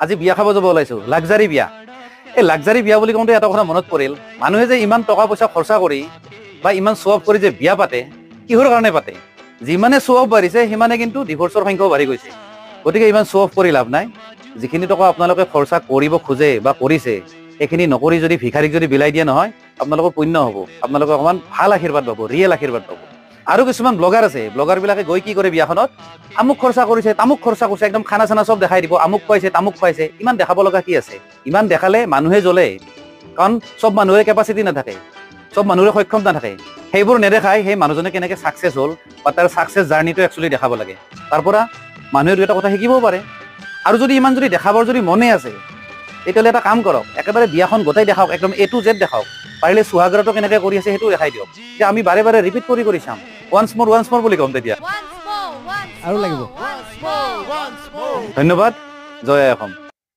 আজি বিয়া খাব যাব ওলাইছো, লাক্সাৰী বিয়া। এই লাক্সাৰী বিয়া বুলি কওঁতে এটা কথা মনত পৰিল, মানুহে যে ইমান টকা পইচা খৰচা কৰি বা ইমান শ্ব' অফ কৰি যে বিয়া পাতে, কিহৰ কাৰণে পাতে? যিমানে শ্ব' অফ বাঢ়িছে সিমানে কিন্তু ডিভৰ্চৰ সংখ্যাও বাঢ়ি গৈছে। গতিকে ইমান শ্ব' অফ কৰি লাভ নাই। যিখিনি টকা আপোনালোকে খৰচা কৰিব খোজে বা কৰিছে, সেইখিনি নকৰি যদি ভিখাৰীক যদি বিলাই দিয়ে নহয়, আপোনালোকৰ পুণ্য হ'ব, আপোনালোকে অকণমান ভাল আশীৰ্বাদ পাব, ৰিয়েল আশীৰ্বাদ পাব। আৰু কিছুমান ব্লগাৰ আছে, ব্লগাৰবিলাকে গৈ কি কৰে বিয়াখনত, আমুক খৰচা কৰিছে, তামুক খৰচা কৰিছে, একদম খানা চানা চব দেখাই দিব, আমুক খুৱাইছে, তামুক খুৱাইছে। ইমান দেখাব লগা কি আছে? ইমান দেখালে মানুহে জ্বলে, কাৰণ চব মানুহৰে কেপাচিটি নাথাকে, চব মানুহৰে সক্ষম নাথাকে। সেইবোৰ নেদেখাই সেই মানুহজনে কেনেকৈ ছাকচেছ হ'ল বা তাৰ ছাকচেছ জাৰ্ণিটো একচুৱেলি দেখাব লাগে। তাৰ পৰা মানুহে দুই এটা কথা শিকিবও পাৰে। আৰু যদি ইমান যদি দেখাবৰ যদি মনে আছে, তেতিয়াহ'লে এটা কাম কৰক, একেবাৰে বিয়াখন গোটাই দেখাওক, একদম A to Z দেখাওক। পাৰিলে সুহাগৰাটো কেনেকৈ কৰি আছে সেইটো দেখাই দিয়ক, যে আমি বাৰে বাৰে ৰিপিট কৰি চাম। ওৱান্স মোৰ বুলি ক'ম তেতিয়া। আৰু লাগিব। ধন্যবাদ। জয় অসম।